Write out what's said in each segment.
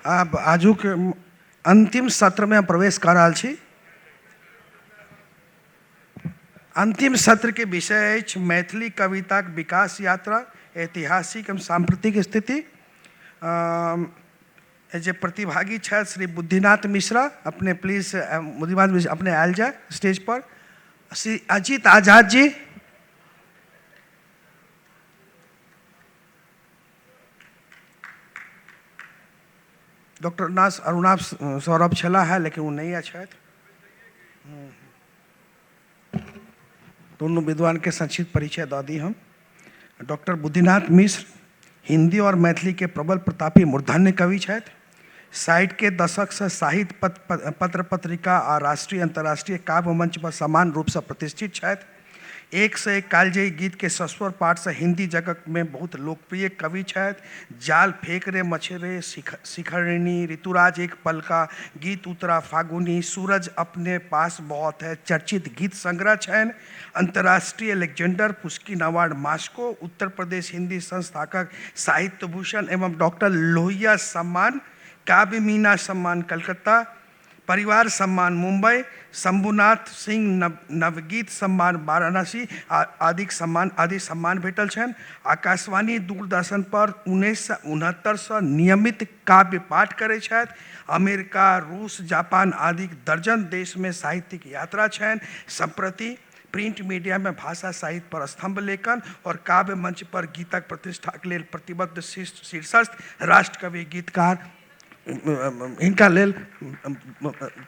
अब आजुक अंतिम सत्र में प्रवेश कर रहा छी। अंतिम सत्र के विषय अछि मैथिली कविता विकास यात्रा, ऐतिहासिक एवं सांप्रतिक स्थिति। जे प्रतिभागी छथि श्री बुद्धिनाथ मिश्रा, अपने प्लीज बुद्धिनाथ मिश्रा अपने आयल जाए स्टेज पर। श्री अजीत आजाद जी, डॉक्टर नास अरुणाभ सौरभ छला है लेकिन वो नहीं अच्छा। दोनों विद्वान के संक्षिप्त परिचय दे दी हम। डॉक्टर बुद्धिनाथ मिश्र हिंदी और मैथिली के प्रबल प्रतापी मूर्धन्य कवि छथि। साहित्य के दशक से साहित्य पत्र पत्रिका और राष्ट्रीय अंतर्राष्ट्रीय काव्य मंच पर समान रूप से प्रतिष्ठित छथि। एक से एक कालजयी गीत के सस्वर पाठ से हिंदी जगत में बहुत लोकप्रिय कवि छथि। जाल फेंक रे मछेरे, शिखरिणी, ऋतुराज एक पल का, गीत उतरा फागुनी, सूरज अपने पास बहुत है, चर्चित गीत संग्रह छन। अंतर्राष्ट्रीय Alexander Pushkin award Moscow, Uttar Pradesh Hindi संस्थापक साहित्य भूषण एवं डॉक्टर लोहिया सम्मान, काव्य मीना सम्मान कलकत्ता, परिवार सम्मान मुंबई, शंभुनाथ सिंह नवगीत सम्मान वाराणसी आदि सम्मान भेटल छन। आकाशवाणी दूरदर्शन पर 1969 से नियमित काव्य पाठ करे छथि। अमेरिका, रूस, जापान आदि दर्जन देश में साहित्यिक यात्रा छन। संप्रति प्रिंट मीडिया में भाषा साहित्य पर स्तंभ लेखन और काव्य मंच पर गीतक प्रतिष्ठा के लिए प्रतिबद्ध शीर्षस्थ राष्ट्रकवि गीतकार, इनका लेल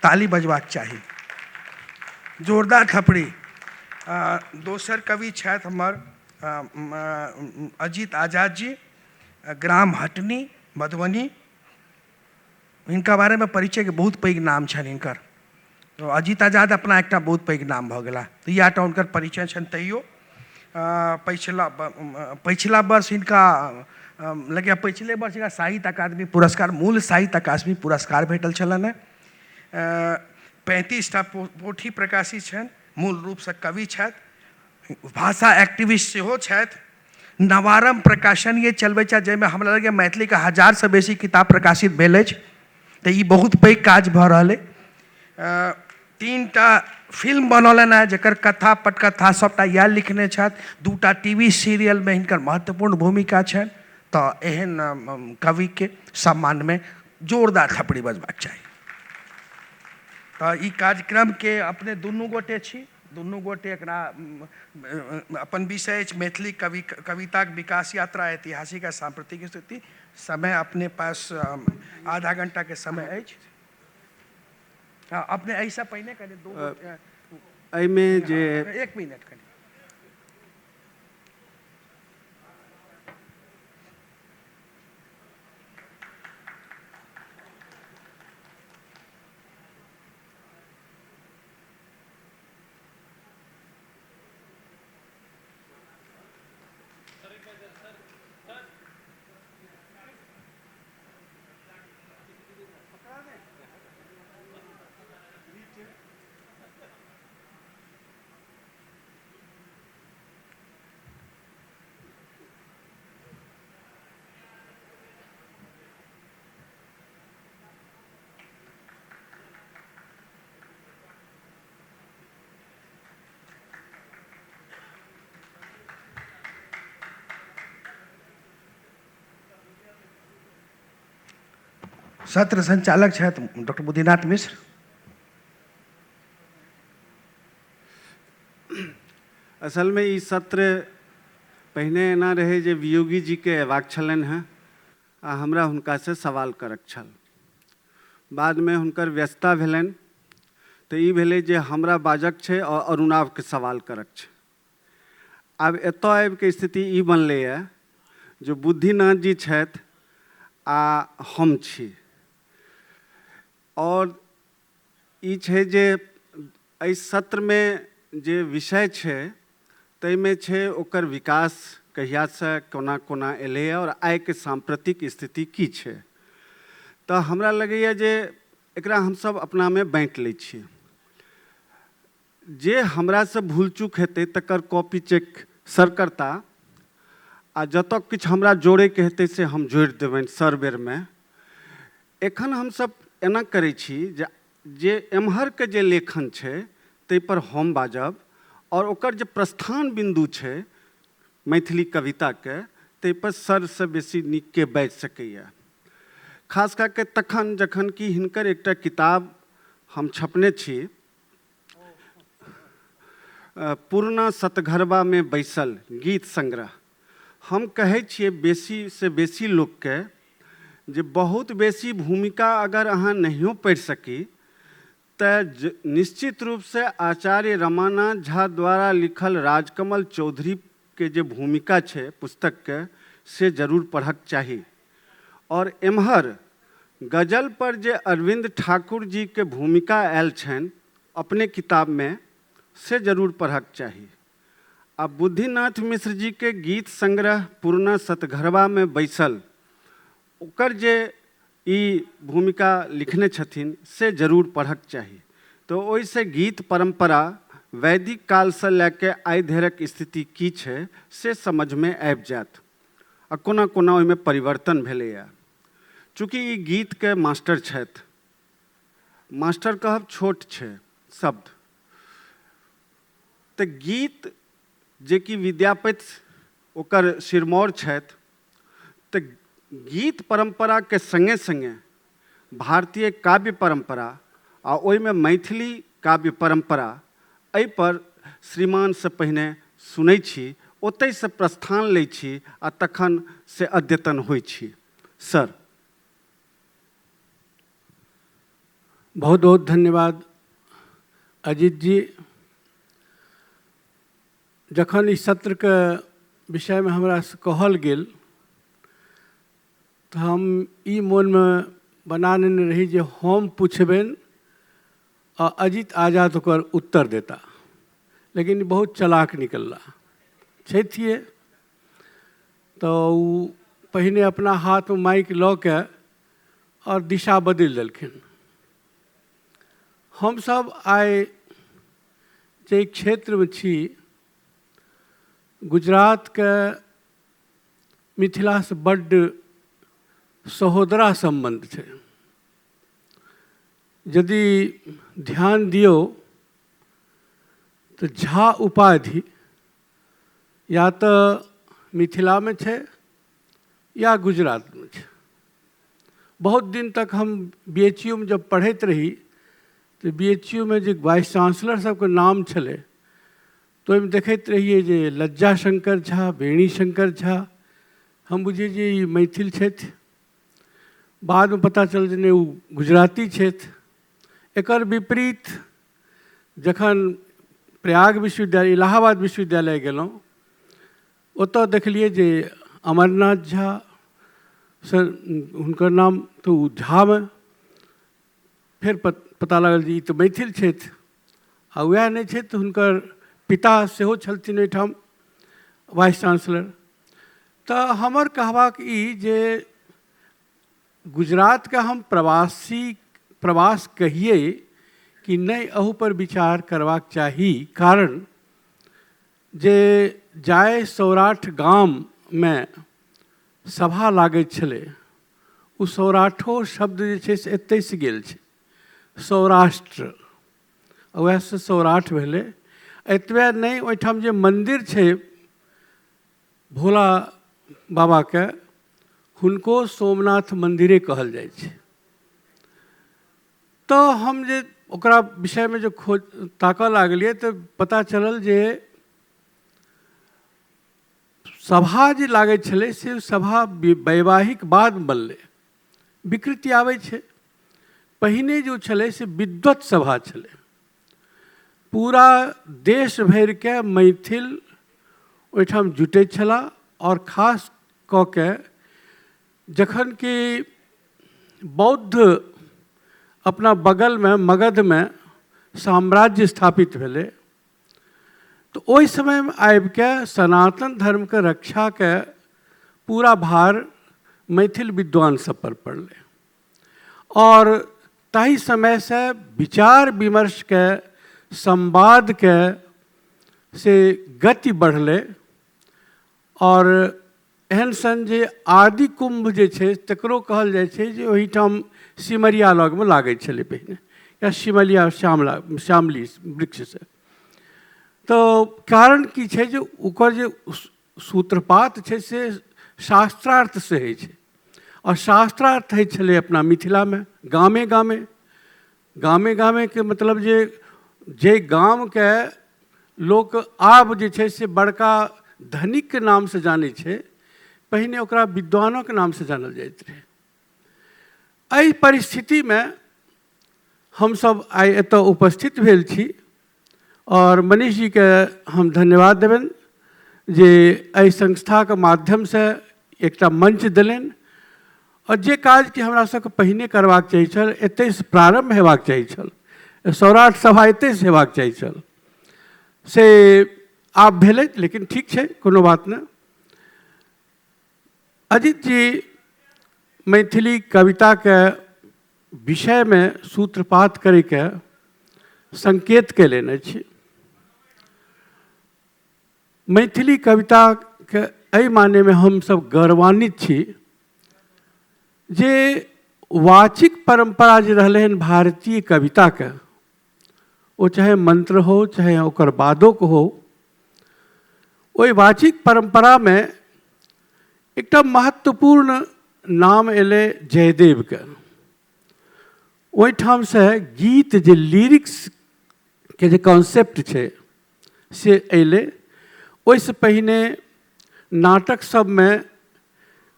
ताली बजबाक चाहिए, जोरदार थपड़ी। दोसर कवि छथि हमर अजीत आजाद जी, ग्राम हटनी मधुबनी। इनका बारे में परिचय के बहुत पैघ नाम छन इनकर। तो अजीत आजाद अपना एक बहुत पैघ नाम भ गेला, तो या उनकर परिचय छन। तैयो पिछला वर्ष इनका लगे पिछले वर्ष इनका साहित्य अकादमी पुरस्कार, मूल साहित्य अकादमी पुरस्कार भेटल छलन है। 35टा पोथी प्रकाशित छन। मूल रूप से कवि छथि, भाषा एक्टिविस्ट सेहो छथि। नवारम प्रकाशन ये चलबे छथि, जैमे हमरा लगे मैथिली के 1000 से बेसी किताब प्रकाशित भेल अछि। तो ये बहुत पैघ काज भ रहल है। 3टा फिल्म बनौलन है, जकर कथा पटकथा सबटा या लिखने छथि। 2टा टीवी सीरियल में इनकर महत्वपूर्ण भूमिका छनि। तो एहन कवि के सम्मान में जोरदार थपड़ी बजबाक चाहिए। तो ई कार्यक्रम के अपने दुनू गोटे छी, दुनू गोटे एकरा अपन विषय मैथिली कविता विकास यात्रा, ऐतिहासिक आ सांप्रतिक स्थिति। समय अपने पास आधा घंटा के समय अछि। अपने ऐसा पहले करे दो में जे 1 मिनट करें। सत्र संचालक छथि डॉक्टर बुद्धिनाथ मिश्र। असल में ई सत्र पहिने एना रहे जे वियोगी जी के अयबाक छलनि हैं आ हमरा हुनका से सवाल करक छल। बाद में हुनकर व्यस्तता भेलनि तो ई भेलै जे हमरा बाजक छै और अरुणाभ के सवाल करक छै। आब एतऽ आबि के स्थिति ई बनलै है जो बुद्धिनाथ जी छथि आ हम छी। और ई छै जे एहि सत्र में जे विषय छै तैमे छै ओकर विकास कहिया से कोना कोना एलै और आइ के सांप्रतिक स्थिति की छै। तो हमरा लगैए जे एकरा हमसब अपना में बाँटि लै छियै। जे हमरा से भूल चूक हेतै तकर कॉपी चेक सर करता आ जतऽ किछु हमरा जोड़े के हेतै से हम जोड़ि देबनि सर बेर में। एखन हम सब एना करै छी जे एम्हरके जे लेखन छै ताहि पर हम बाजब और ओकर जे प्रस्थान बिंदु छै मैथिली कविताके ताहि पर सरसँ बेसी नीक के बाजि सकैए। खास कऽ के तखन जखन कि हिनकर एकटा किताब हम छपने छी, पूर्णा सतघरबा में बैसल गीत संग्रह। हम कहै छियै बेसी से बेसी लोकके जे बहुत बेसी भूमिका अगर अहाँ नहियो पढ़ि सकी तऽ निश्चित रूप से आचार्य रमानाथ झा द्वारा लिखल राजकमल चौधरी के जे भूमिका छै पुस्तक के से जरूर पढ़क चाही। और एम्हर गजल पर जे अरविंद ठाकुर जी के भूमिका आयल छनि अपने किताब में से जरूर पढ़क चाही। आ बुद्धिनाथ मिश्र जी के गीत संग्रह पूर्णा सतघरबा में बैसल ओकर जे ई भूमिका लिखने छथिन से जरूर पढ़क चाही। तो ओहिसँ गीत परंपरा वैदिक काल से लैके आइ धरिक स्थिति की छै से समझ में आबि जायत आ कोना कोना ओहिमे परिवर्तन भेलैए। चूँकि ई गीत के मास्टर छथि, मास्टर कहब छोट छै शब्द, तऽ गीत जे कि विद्यापति ओकर सिरमौर छथि, तऽ गीत परंपरा के संगे संगे भारतीय काव्य परंपरा आ ओहिमे मैथिली काव्य परंपरा एहि पर श्रीमान से पहिने सुनै छी, ओतहि से प्रस्थान लै छी आ तखन से अद्यतन होइ छी। सर बहुत बहुत धन्यवाद अजीत जी। जखन इस सत्र के विषय में हमरा से कहल गेल तो हम ई मन में बना लेने रही जे हम पूछबनि आ अजीत आजाद ओकर उत्तर देता, लेकिन बहुत चलाक निकलला छथिए। तो पहिने अपना हाथ में माइक लऽ के और दिशा बदलि देलखिन। हम सब आइ जे क्षेत्र में छी, गुजरात के मिथिला से बड्ड सहोदरा संबंध छै। यदि ध्यान दियो तो झा उपाधि या तो मिथिला में छै या गुजरात में छै। बहुत दिन तक हम BHU में जब पढ़ैत रही तो BHU में जे वाइस चांसलर सबके नाम छलै तो ओहिमे देखैत रहिए जे लज्जा शंकर झा, वेणी शंकर झा, हम बुझिए जे ई मैथिल छथि। बाद में पता चल जे नहि ओ गुजराती छथि। एकर विपरीत जखन प्रयाग विश्वविद्यालय, इलाहाबाद विश्वविद्यालय गेलहुँ, ओतऽ देखलिए जे अमरनाथ झा सर, हुनकर नाम तो झा में फिर पता लागल जे ई तऽ मैथिल छथि। आ वएह नहि छथि, हुनकर पिता सेहो छलथिन ओहिठाम वाइस चांसलर। तऽ हमर कहबाक ई जे गुजरात के हम प्रवास कहिए कि नहीं, अहू पर विचार करबाक चाही। कारण जे जाय सौराठ गाम में सभा लागैत छलै, ओ सौराठो शब्द जे छै से एतहि से गेल छै, सौराष्ट्र, वएह से सौराठ भेलै। एतबे नहीं, ओहिठाम जे मंदिर छै भोला बाबा के, हुनको सोमनाथ मंदिरे कहल जाइ छै। तो हम जे ओकरा विषय में जो खोज ताकऽ लागलिए तो पता चलल जे सभा जे लागै छलै से सभा वैवाहिक बाद बनलै, विकृति आबै छै। पहिने जो छलै से विद्वत सभा छलै। पूरा देश भर के मैथिल ओहिठाम जुटै छला। और खास कऽ के जखन कि बौद्ध अपना बगल में मगध में साम्राज्य स्थापित भेलै, तो ओहि समय में आबि के सनातन धर्म के रक्षा के पूरा भार मैथिल विद्वान सब पर पड़लै। और ताहि समय से विचार विमर्श के, संवाद के से गति बढ़लै। और एहन सन जे आदि कुंभ जे छै तकरो कहल जाइ छै जे ओहिठाम सिमरिया लग में लागै छलै पहिने, या सिमलिया श्यामली वृक्ष से। तो कारण की छै जे ओकर जे सूत्रपात छै से शास्त्रार्थ से होइ छै, और शास्त्रार्थ होइ छलै अपना मिथिला में गामे गामे। गामे गामे के मतलब जे गाम के लोक आब जे छै से बड़का धनिक के नाम से जानै छै, पहिने ओकरा विद्वानों के नाम से जानल जाइत रहे। एहि परिस्थिति में हम सब आइ एतऽ उपस्थित भेल छी, और मनीष जी के हम धन्यवाद देबनि जे एहि संस्था के माध्यम से एकटा मंच देलनि, और जे काज कि हमरा सबके पहिने करबाक चाही छल, एतहि से प्रारंभ हेबाक चाही छल, सौराठ सभा एतहि से हेबाक चाही छल, से आब भेलै। लेकिन ठीक छै, कोनो बात नहीं। अजित जी मैथिली कविता के विषय में सूत्रपात करे के संकेत कयलनि अछि। मैथिली कविता के एहि माने में हम सब गौरवान्वित छी जे वाचिक परंपरा जे रहलै हन भारतीय कविता के, वो चाहे मंत्र हो चाहे ओकर बादो के हो, ओहि वाचिक परंपरा में एकटा महत्वपूर्ण नाम एले जयदेव के। ओहिठाम से गीत जे लिरिक्स के जे कॉन्सेप्ट छै से अयलै। ओहिसँ पहिने नाटक सब में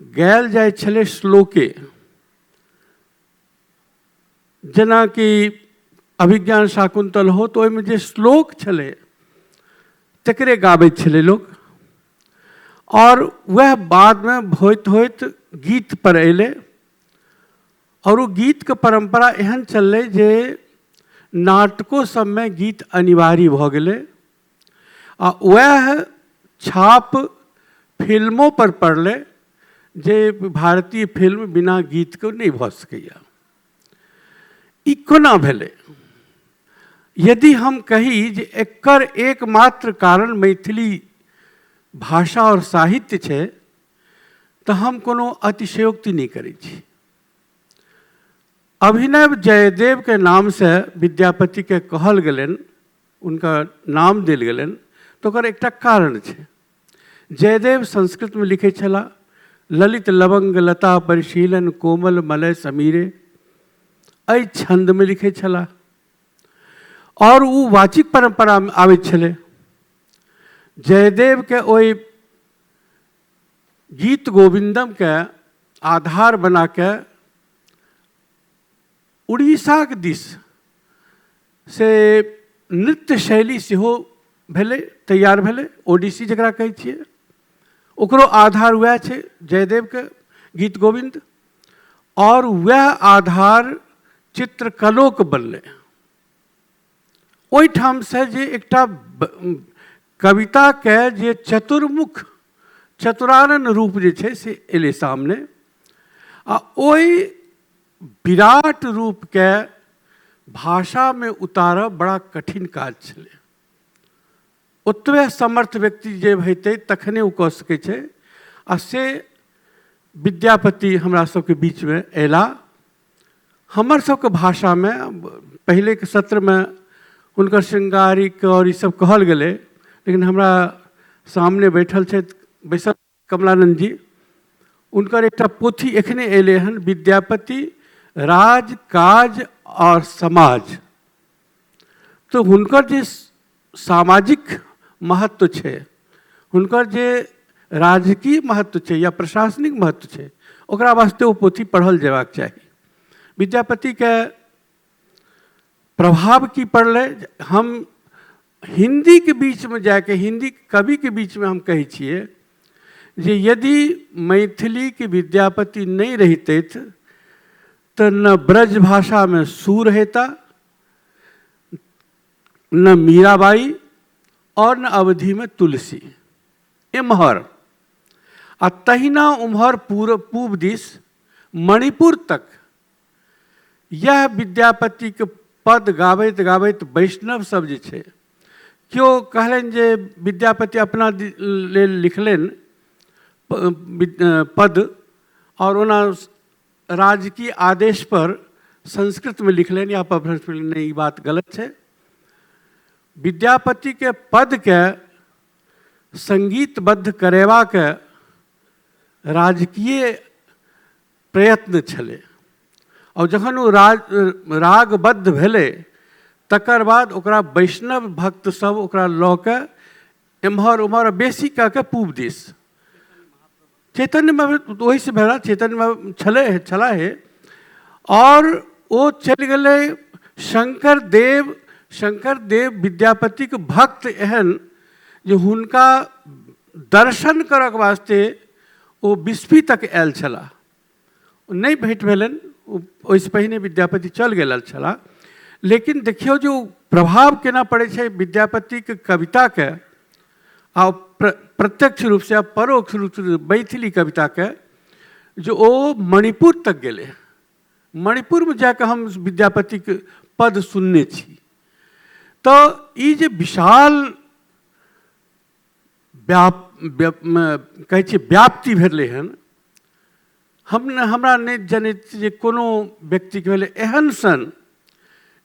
गायल जाय छलै श्लोके, जेना कि अभिज्ञान शाकुंतल हो तो ओहिमे जे श्लोक छलै तकरे गाबैत छलै लोक, और वह बाद में होइत होइत गीत पर अयलै। और वो गीत के परंपरा एहन चललै जे नाटकों सब में गीत अनिवार्य भऽ गेलै, आ वह छाप फिल्मों पर पड़लै जे भारतीय फिल्म बिना गीत के नहीं भऽ सकैया। ई कोना भेलै? यदि हम कही जे एकर एकमात्र कारण मैथिली भाषा और साहित्य छै, तो हम कोनो अतिशयोक्ति नहीं करै छी। अभिनव जयदेव के नाम से विद्यापति के कहल गेलनि, उनका नाम देल गेलनि, तो ओकर एकटा कारण छै। जयदेव संस्कृत में लिखे छला, ललित लवंग लता परिशीलन कोमल मलय समीरे, एहि छंद में लिखे छला, और वो वाचिक परंपरा में आबैत छलै। जयदेव के ओहि गीत गोविंदम के आधार बना के उड़ीसा के दिस से नृत्य शैली सेहो भेलै, तैयार भेलै, ओडिसी जकरा कहै छियै, ओकरो आधार वह छै जयदेव के गीत गोविंद, और वह आधार चित्रकलो के बनलै। ओहिठाम से जे एकटा कविता के जे चतुर्मुख चतुरानन रूप जे छै से एलै सामने, आ ओहि विराट रूप के भाषा में उतारब बड़ा कठिन काज छलै। ओतबे समर्थ व्यक्ति जे हेतै तखने ओ कऽ सकै छै, आ से विद्यापति हमरा सबके बीच में अयला। हमर सबके भाषा में पहले के सत्र में हुनकर श्रृंगारिक और ई सब कहल गेलै, लेकिन हमरा सामने बैठल छै बैसल कमलानंद जी, उनकर एकटा पोथी एखने अयलै हन, विद्यापति राज काज और समाज। तो हुनकर जे सामाजिक महत्व छै, हुनकर जे राजकीय महत्व छै या प्रशासनिक महत्व छै, ओकरा वास्ते वो पोथी पढ़ल जेबाक चाही। विद्यापति के प्रभाव की पड़लै? हम हिंदी के बीच में जाके, हिंदी कवि के बीच में हम कहै छियै जे यदि मैथिली के विद्यापति नहीं रहिते तो न ब्रज भाषा में सूर हेता, न मीराबाई, और न अवधि में तुलसी। एम्हर आ तहिना उम्हर पूर्व दिस मणिपुर तक यह विद्यापति के पद गाबैत गाबैत वैष्णव सब जे छै, केओ कहलनि जे विद्यापति अपना लेल लिखलनि पद, और ओना राजकीय आदेश पर संस्कृत में लिख लें या अपभ्रंश में नहीं, ये बात गलत है। विद्यापति के पद के संगीतबद्ध करेवा के राजकीय प्रयत्न छले, और जखन वो रागबद्ध भेले तकर बाद ओकरा वैष्णव भक्त सब ओकरा लऽ के एम्हर उम्हर बेसी कऽ के पूब दिस चैतन्य में वही से भेला, चैतन्य में छला है। और वो चल गए शंकर देव विद्यापति के भक्त एहन जो हुनका दर्शन करक वास्ते वो बिस्फी तक आयल छला, नहीं भेंट भेलन, ओहिसँ पहिने विद्यापति चल गेल छला। लेकिन देखियो जो प्रभाव केना पड़े छे विद्यापति के कविता के, आ प्रत्यक्ष रूप से आ परोक्ष रूप से मैथिली कविता के, जो वो मणिपुर तक गेले। मणिपुर में जाकर हम विद्यापति के पद सुनने छी। तो ये जे विशाल कहे व्याप्ति भेले हन, हमरा नहीं जनैत जे कोनो व्यक्ति के भेले एहन सन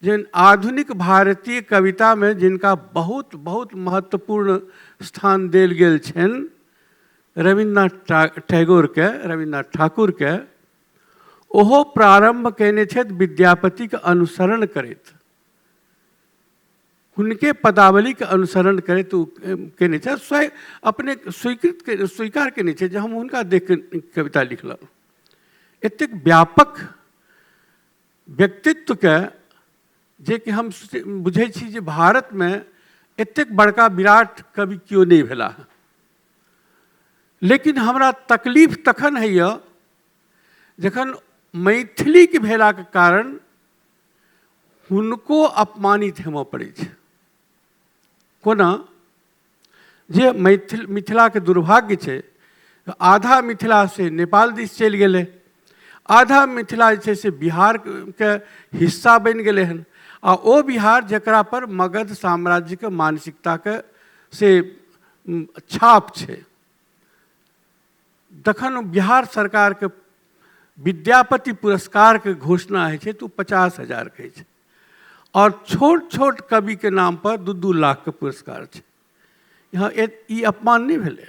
जिन आधुनिक भारतीय कविता में जिनका बहुत बहुत महत्वपूर्ण स्थान देल गेल छन, रविन्द्रनाथ टैगोर के, रविन्द्रनाथ ठाकुर के, ओहो प्रारंभ केने छथि विद्यापति के अनुसरण करैत, उनके पदावली के अनुसरण करैत केने छथि। स्वयं अपने स्वीकार केने छथि जे हम हुनका देख के कविता लिखलहुँ। एतेक व्यापक व्यक्तित्व के जे कि हम बुझे छी जे भारत में एतेक बड़का विराट कवि क्यों नहीं भेला। लेकिन हमरा तकलीफ तखन है जखन मैथिली के भेला के कारण हुनको अपमानित हेमो पड़े छै। कोना जे मिथिला के दुर्भाग्य छै, आधा मिथिला से नेपाल दिस चलि गेलै, आधा मिथिला जे छै से बिहार के हिस्सा बनि गेलै हन, आ ओ बिहार जकरा पर मगध साम्राज्य के मानसिकता के से छाप छै। जखन बिहार सरकार के विद्यापति पुरस्कार के घोषणा है तो 50,000 कहे छै, और छोट छोट कवि के नाम पर 2-2 लाख के पुरस्कार छै। यहाँ ई अपमान नहीं भेले,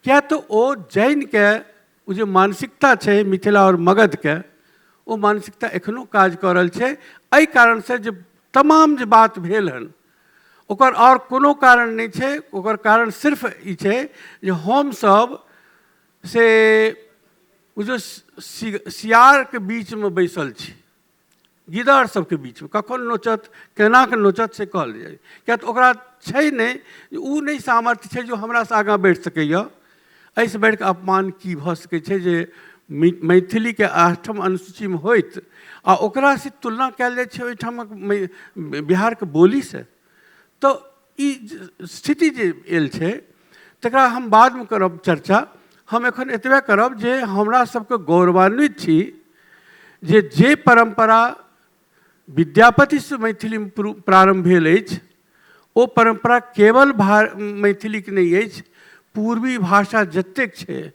क्या तो ओ जैन के वो जो मानसिकता है मिथिला और मगध के, वो मानसिकता एखनो काज कर रहल छै। एहि कारण से जो तमाम जो बात भेल हन ओकर और कोनो कारण नहीं छै, ओकर कारण सिर्फ ई छै जे हम सब से वो जो सियार के बीच में बैसल छी, गिदड़ सबके बीच में कखन नोचत केना के नोचत से कहल जाए। क्या तो ओकरा छै नहीं, उ नहीं सामर्थ्य छै जो हमरा से आगाँ बढ़ि सकैया। ऐसे बढ़ के अपमान की भ सकै छै जे मैथिली के 8म अनुसूची में होइत आ ओकरा से तुलना कयल जाइ छै ओहिठामक बिहार के बोली से। तो ई स्थिति जे आयल छै तकरा हम बाद में करब चर्चा। हम एखन एतबे करब जे हमरा सबके गौरवान्वित छी जे परंपरा विद्यापति से मैथिली में प्रारंभ भेल अछि, ओ परंपरा केवल मैथिली के नहीं अछि, पूर्वी भाषा जतेक छै,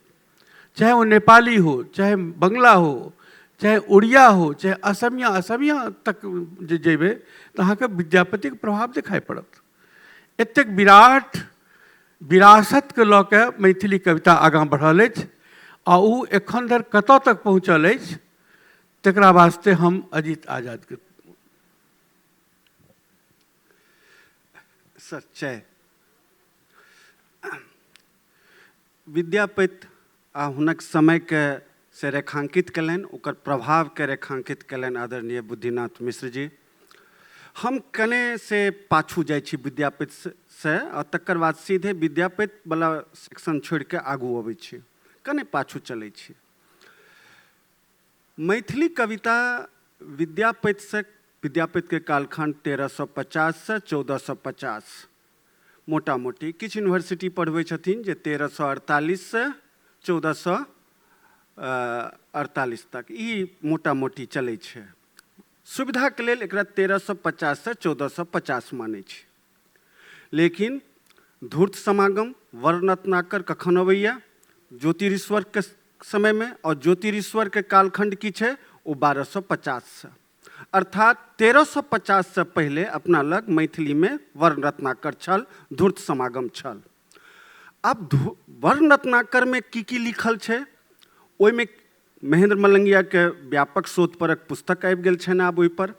चाहे वो नेपाली हो, चाहे बंगला हो, चाहे उड़िया हो, चाहे असमिया तक जे जेबे तो अहाँके विद्यापति के प्रभाव दिखाई पड़त। एतेक विराट विरासत के लऽ के मैथिली कविता आगाँ बढ़ल अछि, आ उ एखन धरि कतऽ तक पहुँचल अछि तकरा वास्ते हम अजीत आजाद के सच्चाई विद्यापति आ हुनक समय के से रेखांकित कलन, ओकर प्रभाव के रेखांकित कलन आदरणीय बुद्धिनाथ मिश्र जी। हम कने से पाछू जाइ छी विद्यापति से, और तकर बाद सीधे विद्यापति वाला सेक्शन छोड़ के आगू अबै छी, कने पाछू चलै छी। मैथिली कविता विद्यापति के कालखंड 1350 से 1450 मोटा मोटी, किछ यूनिवर्सिटी पढ़बै छथिन जे 1348 से 1448 तक, ई मोटा मोटी चलै छै। सुविधा के लेल एकरा 1350 से 1450 मानै छै। लेकिन धूर्त समागम वर्ण रत्नाकर कखन अबैया ज्योतिरीश्वर के समय में, और ज्योतिरीश्वर के कालखंड की छै वो 1250 से, अर्थात 1350 से पहले अपना लग मैथिली में वर्ण रत्नाकर छल, धूर्त समागम छल। अब वर्ण रत्नाकर में की लिखल छै, ओहिमे महेंद्र मलंगिया के व्यापक शोध परक पुस्तक आबि गेल छनि आब ओहि पर।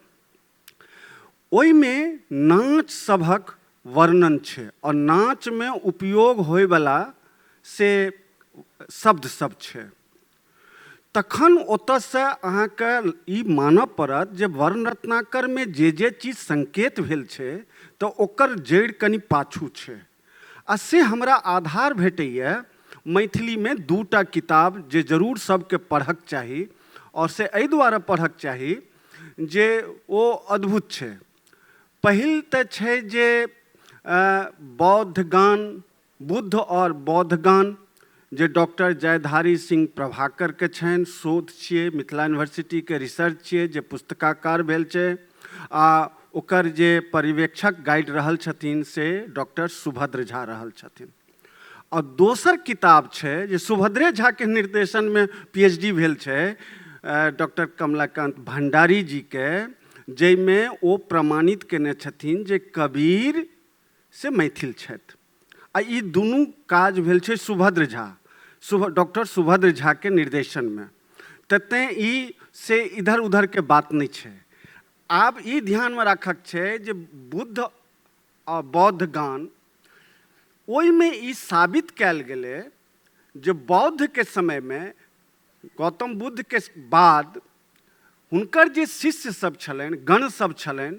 ओहिमे नाच सभक वर्णन छै और नाच में उपयोग होय वाला से शब्द सब छै। तखन ओतऽ से अहाँके ई मानऽ पड़त जे वर्ण रत्नाकर में जे चीज संकेत भेल छै तऽ ओकर जड़ि कनि पाछू छै, आ से हमरा आधार भेटैए मैथिली में 2टा किताब जे जरूर सबके पढ़क चाही, और से एहि दुआरे पढ़क चाही जे ओ अद्भुत छै। पहिल तऽ छै जे बौद्ध गान, बुद्ध और बौद्ध गान, जे डॉक्टर जयधारी सिंह प्रभाकर के छनि, शोध छियै, मिथिला यूनिवर्सिटी के रिसर्च छियै, जे पुस्तकाकार भेल छै, आ ओकर जे पर्यवेक्षक गाइड रहल छथिन से डॉक्टर सुभद्र झा रहल छथिन। और दोसर किताब छै जे सुभद्रे झा के निर्देशन में पीएचडी भेल छै डॉक्टर कमलाकांत भंडारी जी के, जाहिमे ओ प्रमाणित केने छथिन जे कबीर से मैथिल छथि। आ ई दुनू काज भेल छै सुभद्र झा, डॉक्टर सुभद्र झा के निर्देशन में। ततें ई से इधर उधर के बात नहीं छै। आब ई ध्यान में राखक छै जे बुद्ध और बौद्ध गान, ओहिमे ई साबित कयल गेलै जे बौद्ध के समय में गौतम बुद्ध के बाद हुनकर जे शिष्य सब छलनि, गण सब छलनि,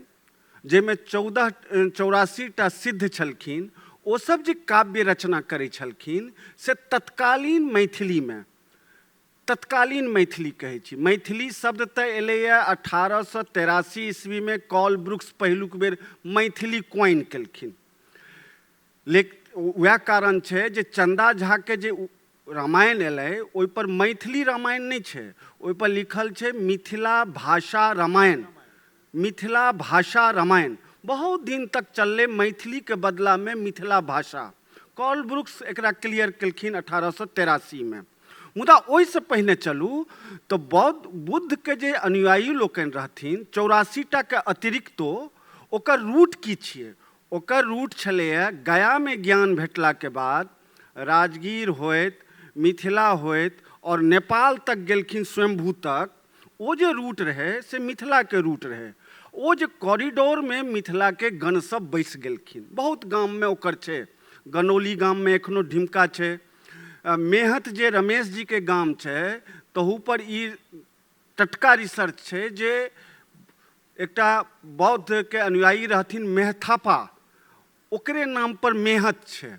जाहिमे 84टा सिद्ध छलखिन, ओ सब जे काव्य रचना करै छलखिन से तत्कालीन मैथिली में, तत्कालीन मैथिली कहै छी। मैथिली शब्द तऽ एलैए 1883 ईस्वी में कॉल ब्रुक्स पहिलुक बेर मैथिली क्वाइन केलखिन। लेकिन वह कारण छै जे चंदा झा के जे रामायण एलै ओहि पर मैथिली रामायण नहीं छै, ओहि पर लिखल छै मिथिला भाषा रामायण। मिथिला भाषा रामायण बहुत दिन तक चलले, मैथिली के बदला में मिथिला भाषा। कॉल ब्रुक्स एकरा क्लियर केलखिन 1883 में। मुदा ओहि से पहिने चलू तो बुद्ध के जे अनुयायी लोकनि रहथिन 84टा के अतिरिक्तो, ओकर रूट की छियै? ओकर रूट छलैए गया में ज्ञान भेटला के बाद राजगीर होइत, मिथिला होइत और नेपाल तक गेलखिन, स्वयंभू तक। ओ जे रूट रहे से मिथिला के रूट रहे। ओ जे कॉरिडोर में मिथिला के गण सब बैस गेलखिन। बहुत गाम में ओकर छै, गनौली गाम में एखनो ढिमका छै। मेहत जे रमेश जी के गाम छै तहू पर ई टटका रिसर्च छै जे एकटा बौद्ध के अनुयायी रहथिन मेहथापा, ओकरे नाम पर मेहत छै।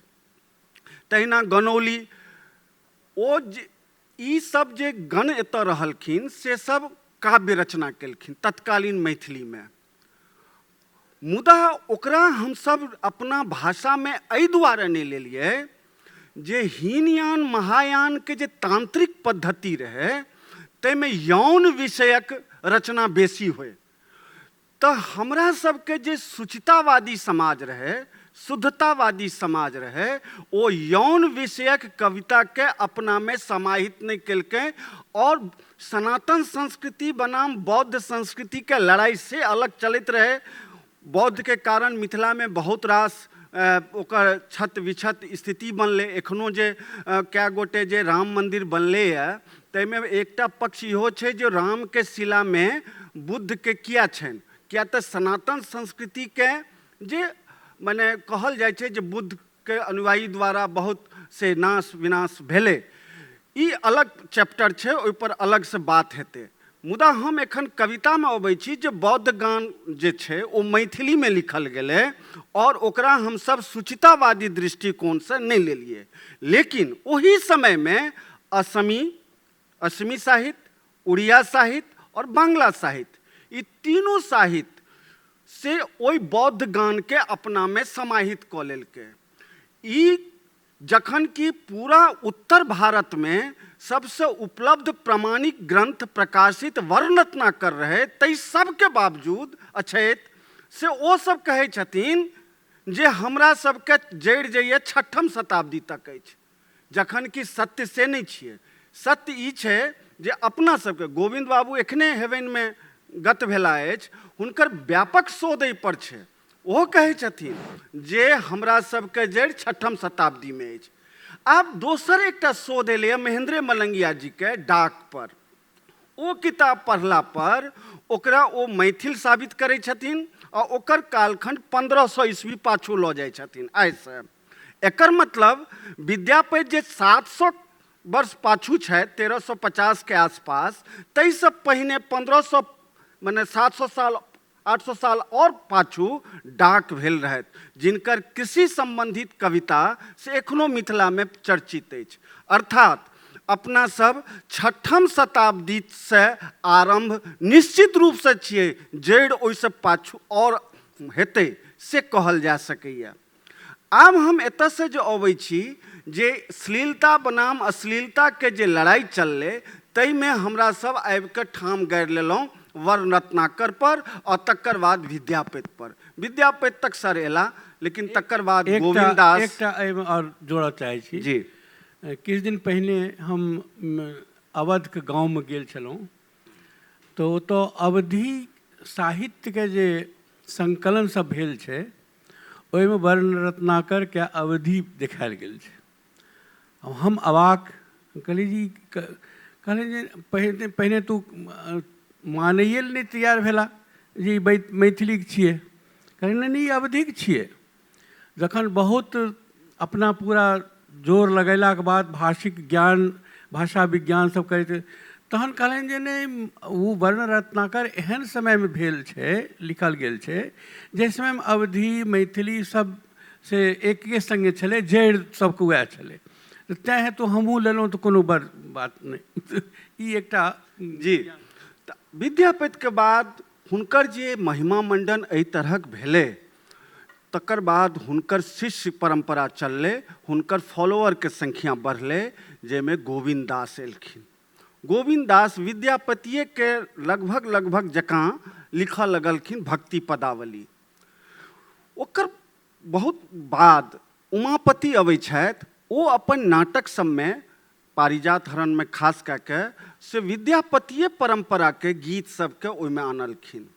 तहिना गनौली, ओ ई सब जे गण एतऽ रहलखिन से सब काव्य रचना केलखिन तत्कालीन मैथिली में। मुदा ओकरा हम सब अपना भाषा में एहि दुआरे नहीं लेलिए जे हीनयान महायान के जे तांत्रिक पद्धति रहे ताहिमे यौन विषयक रचना बेसी होय। तो हमरा सबके जे सुचितावादी समाज रहे, शुद्धतावादी समाज रहे, ओ यौन विषयक कविता के अपना में समाहित नहीं केलकै और सनातन संस्कृति बनाम बौद्ध संस्कृति के लड़ाई से अलग चलते रहे। बौद्ध के कारण मिथिला में बहुत रास ओकर छत विछत स्थिति बनले। एखनो जे क्या गोटे जे राम मंदिर बनले है ताहिमे एकटा पक्ष इहो छै जे राम के शिला में बुद्ध के किया छनि, किया तऽ सनातन संस्कृति के जे मने कहल जाइ छै जे बुद्ध के अनुयायी द्वारा बहुत से नाश विनाश भेलै। ई अलग चैप्टर छै, ओहि पर अलग से बात हेतै। मुदा हम एखन कविता में अबै छी जे बौद्ध गान जे छै ओ मैथिली में लिखल गेलै और ओकरा हम सब सुचितावादी दृष्टिकोण से नहीं लेलिए। लेकिन ओही समय में असमी साहित्य, उड़िया साहित्य और बांग्ला साहित्य, ई तीनों साहित्य से ओहि बौद्ध गान के अपना में समाहित कऽ लेलकै। ई जखन कि पूरा उत्तर भारत में सबसे उपलब्ध प्रमाणिक ग्रंथ प्रकाशित वर्ण रत्नाकर रहे, तै सबके बावजूद अछैत से ओ सब कहै छथिन जे हमरा सबके जड़ि जाइए 6म शताब्दी तक अछि, जखन कि सत्य से नहीं छियै। सत्य ई छै जे अपना सबके गोविंद बाबू एखने हेवन में गत भेला अछि, हुनकर व्यापक शोध एहि पर छै। ओहो कहै छथिन जे हमरा सबके जड़ि 6म शताब्दी में अछि। आब दोसर एकटा शोध एलैए महेंद्र मलंगिया जी के डाक पर। ओ किताब पढ़ला पर ओकरा ओ मैथिल साबित करै छथिन आ ओकर कालखंड 1500 ईस्वी पाछू लऽ जाइ छथिन आइसँ। एकर मतलब विद्यापति जे 700 वर्ष पाछू छै, 1350 के आसपास, ताहिसँ पहिने 1500 मने 700 साल 800 साल और पाछू डाक भेल रहत, जिनकर कृषि संबंधित कविता से एखनो मिथिला में चर्चित अछि। अर्थात अपना सब 6म शताब्दी से आरंभ निश्चित रूप से छियै, जड़ि ओहिसँ पाछू और हेतै से कहल जा सकैए। आब हम एतऽ से जो अबै छी जे श्लीलता बनाम अश्लीलता के जे लड़ाई चललै, ताहिमे हमरा सब आबि कऽ ठाम गाड़ि लेलहुँ वर्ण रत्नाकर पर और तकर बाद विद्यापति पर। विद्यापति तक सर एला, लेकिन तकर बाद गोविंद दास। एकटा एहिमे और जोड़ऽ चाहै छी जी। किछु दिन पहिने हम अवधके गाँवमे गेल छलहुँ, तऽ ओतऽ अवधी साहित्यके जे संकलन सब भेल छै, ओहिमे वर्ण रत्नाकर के अवधि देखायल गेल छै। हम अवाक कहली जी, कहली जे पहिने तू मानैए लए नहि तैयार भेला जे ई मैथिलीके छियै। कहली नहीं, ई अवधिके छियै। जखन बहुत अपना पूरा जोर लगेलाके बाद भाषिक ज्ञान, भाषा विज्ञान सब करैत, तहन कहलनि जे नहीं, ओ वर्ण रत्नाकर एहन समयमे भेल छै, लिखल गेल छै, जाहि समयमे अवधि मैथिली सब से एके संगे छलै, जड़ि सबके वएह छलै। तैँ हेतु हमहूँ लेलहुँ तऽ कोनो बड़ बात नहि। ई एकटा जी। विद्यापति के बाद हुनकर जे महिमा मंडन एहि तरहक भेलै, तकर बाद हुनकर शिष्य परंपरा चललै, हुनकर फॉलोअर के संख्या बढ़लै, जाहिमे गोविंद दास एलखिन। गोविंद दास विद्यापतिये के लगभग जकाँ लिखऽ लगलखिन भक्ति पदावली। ओकर बहुत बाद उमापति अबै छथि, ओ अपन नाटक सबमे, पारिजात हरण में खास कऽ के से विद्यापतिये परंपरा के गीत सबके ओहिमे आनलखिन।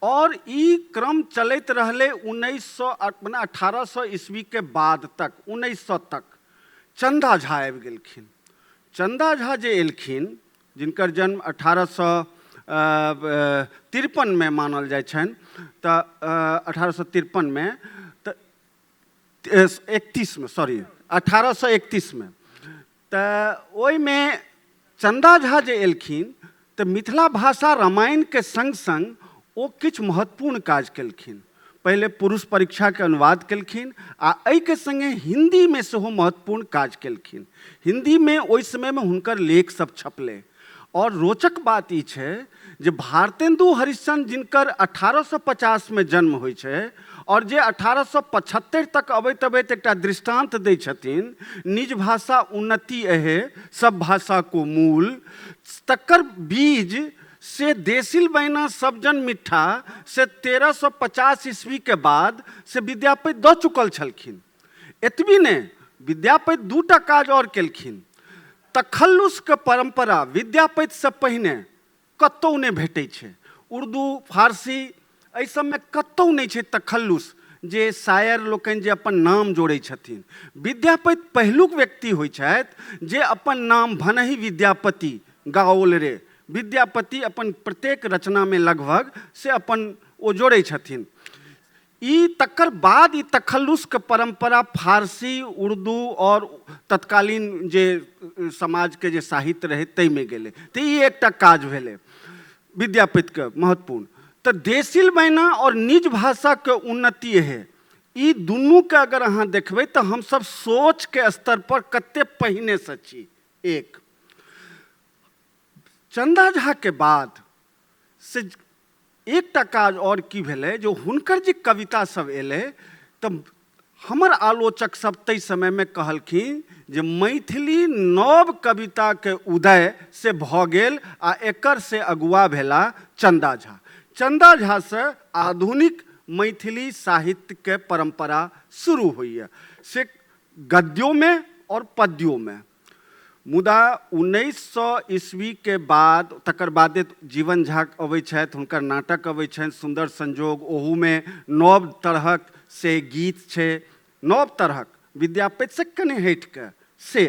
और ई क्रम चलैत रहलै 1800 ईस्वी के बाद तक, 1900 तक। चंदा झा आबि गेलखिन। चंदा झा जे एलखिन, जिनकर जन्म 1853 में मानल जाइ छनि, तऽ 1853 में, तऽ 31 में, सॉरी 1831 में, तऽ ओहिमे चंदा झा जे एलखिन तऽ मिथिला भाषा रामायण के संग संग ओ किछु महत्वपूर्ण काज केलखिन। पहले पुरुष परीक्षा के अनुवाद केलखिन, आ एहि के संगे हिंदी में सेहो महत्वपूर्ण काज केलखिन। हिंदी में ओहि समय में हुनकर लेख सब छपलै। और रोचक बात ई छै जे भारतेंदु हरिश्चंद्र, जिनकर 1850 में जन्म होइ छै और जे 1875 तक अबैत अबैत एकटा दृष्टांत दै छथिन, निज भाषा उन्नति अहे सब भाषा को मूल, तकर बीज से देसिल बैना सब जन मिठा से 1350 ईस्वी के बाद से विद्यापति दऽ चुकल छलखिन। एतबी ने, विद्यापति 2टा काज और केलखिन। तखल्लुस के परंपरा विद्यापति से पहिने कतौ नहि भेटै छै। उर्दू, फारसी एहि सबमे कतौ नहि छै तखल्लुस, जे शायर लोकनि जे अपन नाम जोड़ै छथिन। विद्यापति पहिलुक व्यक्ति होइ छथि जे अपन नाम भनहि विद्यापति गाओल रे। विद्यापति अपन प्रत्येक रचना में लगभग से अपन ओ जोड़ै छथिन। ई तकर बाद ई तखल्लुस के परंपरा फारसी, उर्दू और तत्कालीन जे समाज के जे साहित्य रहे ताहिमे गेलै। तऽ ई एकटा काज भेलै विद्यापति के महत्वपूर्ण। तऽ देसिल बैना और निज भाषा के उन्नति है, ई दुनू के अगर अहाँ देखबै तऽ हमसब सोच के स्तर पर कते पहिने से छी। एक चंदा झा के बाद से एकटा काज और की भेलै, जो हुनकर जे कविता सब एलै, तऽ हमर आलोचक सब ताहि समय में कहलखिन जे मैथिली नव कविता के उदय से भऽ गेल, आ एकर से अगुआ भेला चंदा झा। चंदा झा से आधुनिक मैथिली साहित्य के परंपरा शुरू होइए, से गद्यों में और पद्यों में। मुदा 1900 ईस्वी के बाद तकर बादे जीवन झा अबै छथि, हुनकर नाटक अबै छनि सुंदर संजोग, ओहू में नव तरहक से गीत छै, नव तरहक विद्यापति से कने हटि के से,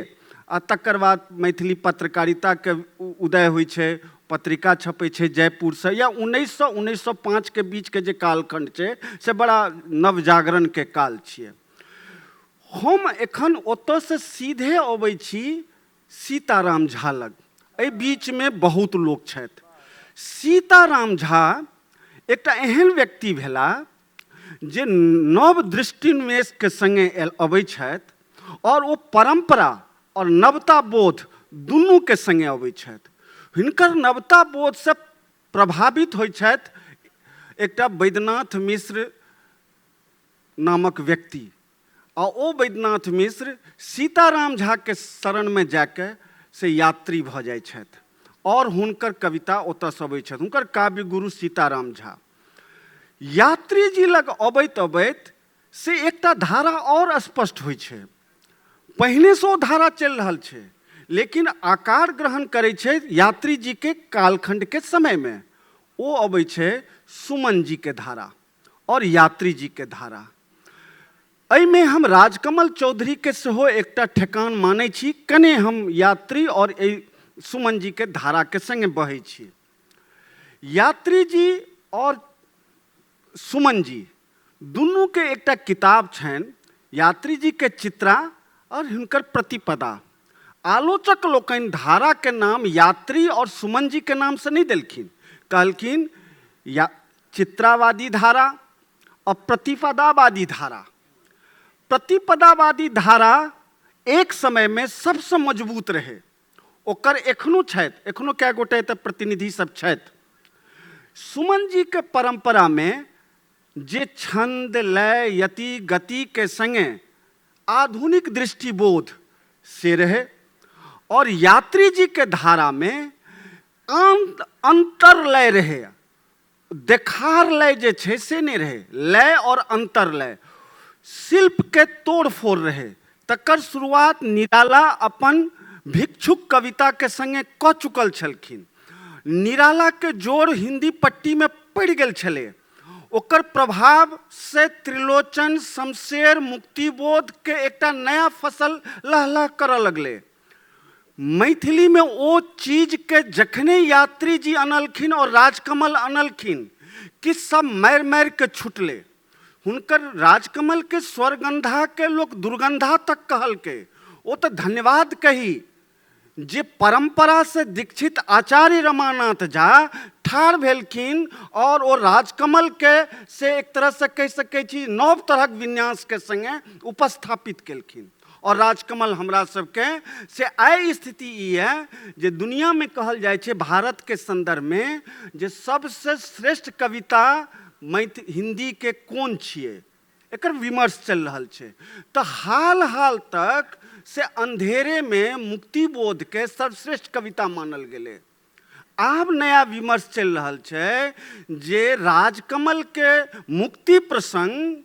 आ तकर बाद मैथिली पत्रकारिता के उदय होइ छै, पत्रिका छपै छै जयपुर से, या 1900-1905 के बीच के जे कालखंड छै से बड़ा नवजागरण के काल छियै। हम एखन ओतऽ से सीधे अबै छी सीताराम झा लग। एहि बीच में बहुत लोक छथि। सीताराम झा एकटा एहन व्यक्ति भेला जे नव दृष्टिनिवेश के संगे अबै छथि और वो परंपरा और नवता बोध दुनू के संगे अबै छथि। हिनकर नवता बोध से प्रभावित होइ छथि एकटा वैद्यनाथ मिश्र नामक व्यक्ति, आ ओ वैद्यनाथ मिश्र सीताराम झा के शरण में जाके से यात्री भ जाइ छथि और हुनकर कविता ओतऽ से अबै छथि। हुनकर काव्य गुरु सीताराम झा यात्री जी लग अबैत अबैत से एकटा धारा और स्पष्ट होइ छै। पहिने से ओ धारा चलि रहल छै, लेकिन आकार ग्रहण करै छै यात्री जी के कालखंड के समय में। ओ अबै छै सुमन जी के धारा और यात्री जी के धारा। में हम राजकमल चौधरी के सेहो एकटा ठेकान मानै छी, कने हम यात्री और सुमन जी के धारा के संगे बहै छी। यात्री जी और सुमन जी दुनू के एकटा किताब छनि, यात्री जी के चित्रा और हुनकर प्रतिपदा। आलोचक लोकनि धारा के नाम यात्री और सुमन जी के नाम से नहीं देलखिन, कहलखिन या चित्रावादी धारा और प्रतिपदावादी धारा। प्रतिपदावादी धारा एक समय में सबसे मजबूत रहे, ओकर एखनो छथि, एखनो कए गोटे तऽ प्रतिनिधि सब छथि। सुमन जी के परंपरा में जे छंद लय यति गति के संगे आधुनिक दृष्टिबोध से रहे, और यात्री जी के धारा में अंतर लय रहे, देखार लय जे छै से नहीं रहे, लय और अंतर लय, शिल्प के तोड़ फोड़ रहे। तकर शुरुआत निराला अपन भिक्षुक कविता के संगे क चुकल छलखिन। निराला के जोड़ हिंदी पट्टी में पड़ गेल छले, ओकर प्रभाव से त्रिलोचन, शमशेर, मुक्तिबोध के एकटा नया फसल लहलह करऽ लगले। मैथिली में ओ चीज के जखने यात्री जी अनलखिन और राजकमल अनलखिन कि सब मारि मारि के छुटले। हुनकर राजकमल के स्वरगंधा के लोग दुर्गंधा तक कहल के, वो तो धन्यवाद कही जे परंपरा से दीक्षित आचार्य रमानाथ झा ठाढ़ भेलखिन और वो राजकमल के से एक तरह से कह सकै छी नव तरहक विन्यास के संगे उपस्थापित केलखिन। और राजकमल हमरा सबके से आई स्थिति ई है जे दुनिया में कहल जाय छै भारत के संदर्भ में जे सबसे श्रेष्ठ कविता हिंदी के कोन छिए, एकर विमर्श चल रहल छै। तो हाल हाल तक से अंधेरे में मुक्तिबोध के सर्वश्रेष्ठ कविता मानल गेले। आब नया विमर्श चल रहल छै जे राजकमल के मुक्ति प्रसंग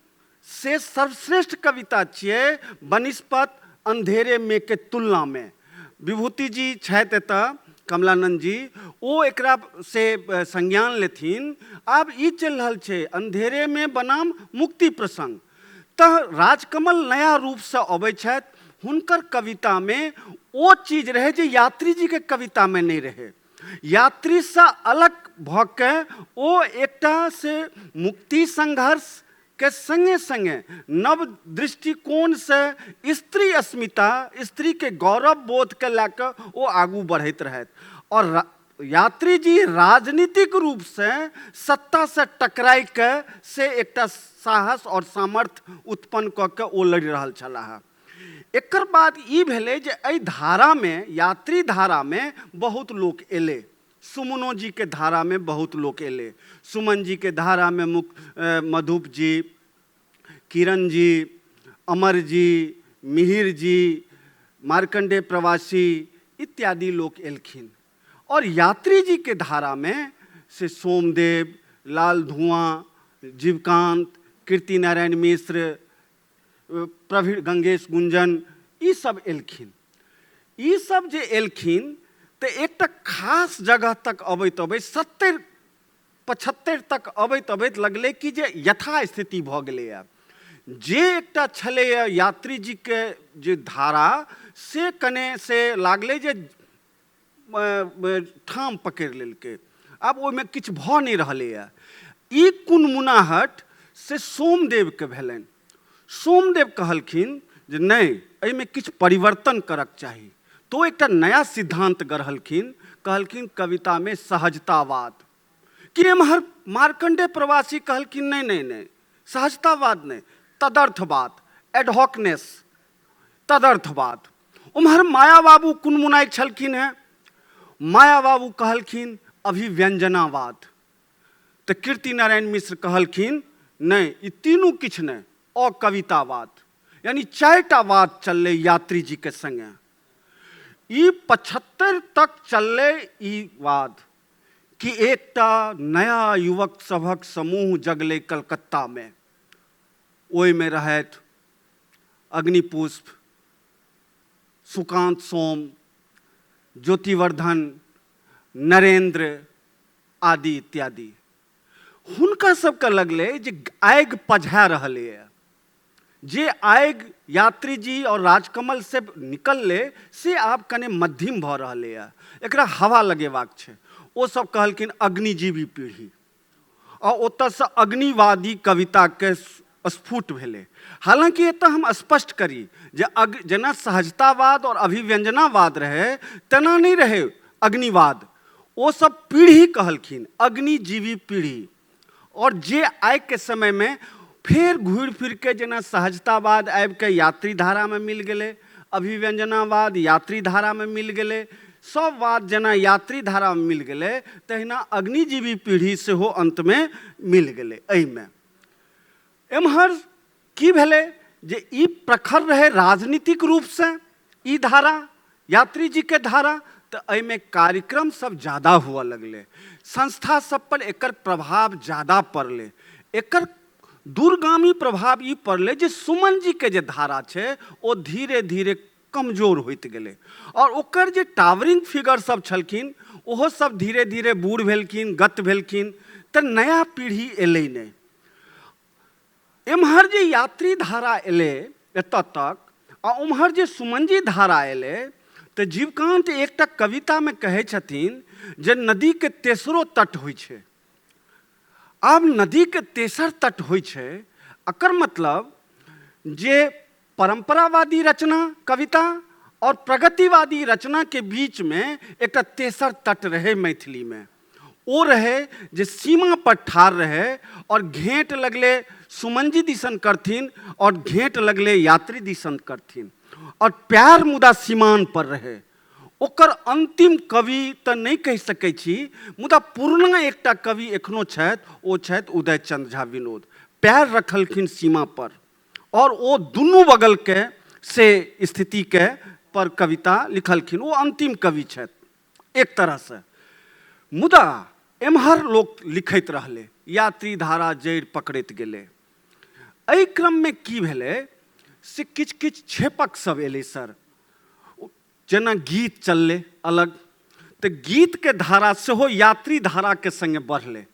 से सर्वश्रेष्ठ कविता छिए बनिस्पत अंधेरे में के तुलना में। विभूति जी छथि एतऽ, कमलानंद जी, ओ एकरा से संज्ञान लेथिन। आब ई चल रहल छै अंधेरे में बनाम मुक्ति प्रसंग। तऽ राजकमल नया रूप से अबै छथि, हुनकर कविता में ओ चीज रहे जे यात्री जी के कविता में नहीं रहे। यात्री से अलग भ के ओ एकटा से मुक्ति संघर्ष के संगे संगे नव दृष्टिकोण से स्त्री अस्मिता, स्त्री के गौरव बोध के लेकर वो आगू बढ़त रहत। और यात्री जी राजनीतिक रूप से सत्ता से टकराई के से एकटा साहस और सामर्थ्य उत्पन्न क के ओ लड़ रहल छलाह। एकर बाद ई भेलै जे एहि धारा में, यात्री धारा में बहुत लोग एले। सुमनो जी के धारा में बहुत लोग एले। सुमन जी के धारा में मधुप जी, किरण जी, अमर जी, मिहिर जी, मार्कंडेय प्रवासी इत्यादि लोग एलखिन। और यात्री जी के धारा में से सोमदेव, लाल धुआं, जीवकांत, कीर्ति नारायण मिश्र, प्रवीण गंगेश गुंजन, ई सब एलखिन। ई सब जे एलखिन तो एकटा खास जगह तक अबैत अबैत 70-75 तक अबैत अबैत लगलै कि जे यथास्थिति भऽ गेलैए। जे एकटा छलैए यात्री जी के जे धारा से कने से लागलै जे ठाम पकड़ि लेलकै, आब ओहिमे किछु भऽ नहि रहलैए। ई कुनमुनाहट से सोमदेवके भेलनि। सोमदेव कहलखिन जे नहि, एहिमे किछु परिवर्तन करक चाही। तो एकटा नया सिद्धांत गढ़लखिन, कहलखिन कविता में सहजतावाद। कि एम्हर मार्कंडेय प्रवासी कहलखिन नहीं नहीं नहीं, सहजतावाद नहीं, तदर्थवाद, एडहॉकनेस, तदर्थवाद। उम्हर माया बाबू कुनमुनाई छलखिन हैं, माया बाबू कहलखिन अभिव्यंजनावाद। तो कीर्ति नारायण मिश्र कहलखिन नहीं, ई तीनू किछु नहीं, अकवितावाद। यानी 4टा वाद चललै यात्री जी के संगे। ई 75 तक चललै ई वाद कि एकटा नया युवक सभक समूह जगलै कलकत्ता में। ओहि में रहथि अग्निपुष्प, सुकांत सोम, ज्योतिवर्धन, नरेंद्र आदि इत्यादि। हुनका सबके लगलै जे आगि पझा रहलैए। जे आगि यात्री जी और राजकमल से निकललै से आब कने मध्यम भऽ रहलैए, एकरा हवा लगेबाक छै। ओ सब कहलखिन अग्निजीवी पीढ़ी, और ओतऽसँ अग्निवादी कविता के स्फुट भेलै। हालांकि एतऽ हम स्पष्ट करी जे जेना सहजतावाद और अभिव्यंजनावाद रहे तेना नहीं रहे अग्निवाद। ओ सब पीढ़ी कहलखिन, अग्निजीवी पीढ़ी। और जे आइ के समय में फिर घूर फिर के जेना सहजतावाद आबि के यात्री धारा में मिल गेलै, अभिव्यंजनावाद यात्री धारा में मिल गेलै, सब वाद जेना यात्री धारा में मिल गेलै, तहिना अग्निजीवी पीढ़ी सेहो अंत में मिल गेलै। एहिमे एम्हर की भेलै जे ई प्रखर रहे राजनीतिक रूप से ई धारा, यात्री जी के धारा, तो एहिमे कार्यक्रम सब ज्यादा हुआ लगले, संस्था सब पर एकर प्रभाव ज्यादा पड़ले। एकर दूरगामी प्रभाव ई पड़ले जे सुमन जी के जे धारा छै ओ धीरे धीरे कमजोर होइत गेलै। और ओकर जे टावरिंग फिगर सब छलखिन ओहो सब धीरे धीरे बूढ़ भेलखिन, गत भेलखिन, तऽ नया पीढ़ी एलै नहि। एम्हर जे यात्री धारा एलै एतऽ तक, आ उम्हर जे सुमन जी धारा एलै, तऽ जीवकांत एकटा कविता में कहै छथिन जे नदी के तेसरो तट होइ छै। आब नदी के तेसर तट होइ छै, एकर मतलब जे परंपरावादी रचना कविता और प्रगतिवादी रचना के बीच में एकटा तेसर तट रहे मैथिली में। ओ रहे जे सीमा पर ठाड़ रहे और घेंट लगले सुमन जी दिसन करथिन और घेंट लगले यात्री दिसन करथिन, और प्यार मुदा सीमान पर रहे। ओकर अंतिम कवि तऽ नहीं कहि सकै छी, मुदा पुरना एकटा कवि एखनो छथि, ओ छथि उदयचंद्र झा विनोद। पैर रखलखिन सीमा पर, और ओ दुनू बगल के से स्थिति के पर कविता लिखलखिन। वो अंतिम कवि छथि एक तरह से। मुदा एम्हर लोक लिखैत रहले, यात्री धारा जड़ि पकड़ैत गेलै। एहि क्रम में की भेलै से किछु किछु छेपक सब एलै सर। जेना गीत चललै अलग, तो गीत के धारा सेहो यात्री धारा के संगे बढ़ले,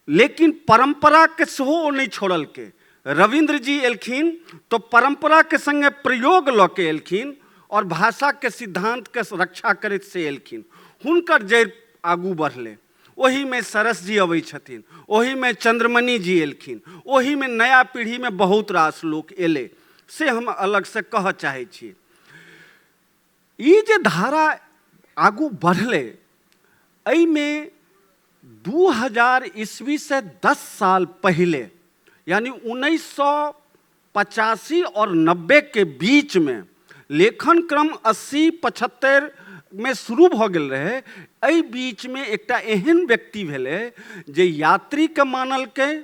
लेकिन परंपरा के सेहो ओ नहीं छोड़ल के। रविंद्र जी एलखिन तो परंपरा के संगे प्रयोग लऽ के एलखिन और भाषा के सिद्धांत के रक्षा करैत से एलखिन। हुनकर जड़ि आगू बढ़ले। ओही में सरस जी अबै छथिन, ओही में चंद्रमणि जी एलखिन, ओही में नया पीढ़ी में बहुत रास लोक एले, से हम अलग से कह चाहे छी। ई जे धारा आगू बढ़ले, एहि में 2000 ईस्वी से 10 साल पहले, यानी 1985 और 90 के बीच में लेखन क्रम 80-75 में शुरू भ गेल रहे। एहि बीच में एकटा एहन व्यक्ति भेले जे यात्री के मानल के,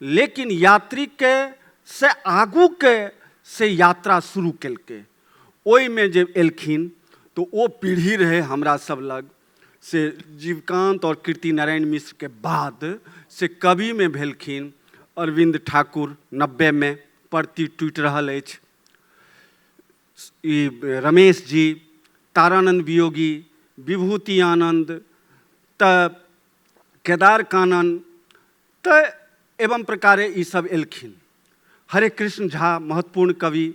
लेकिन यात्री के से आगू के से यात्रा शुरू केलकै। ओहि में जे एलखिन तो ओ पीढ़ी रहे हमरा सब लग से जीवकांत और कीर्ति नारायण मिश्र के बाद से कवि में भेलखिन अरविंद ठाकुर 90 में प्रति टूटि रहल अछि। ई रमेश जी, तारानंद वियोगी, विभूति आनंद, त केदार कानन, त एवं प्रकारे ई सब एलखिन। हरे कृष्ण झा महत्वपूर्ण कवि,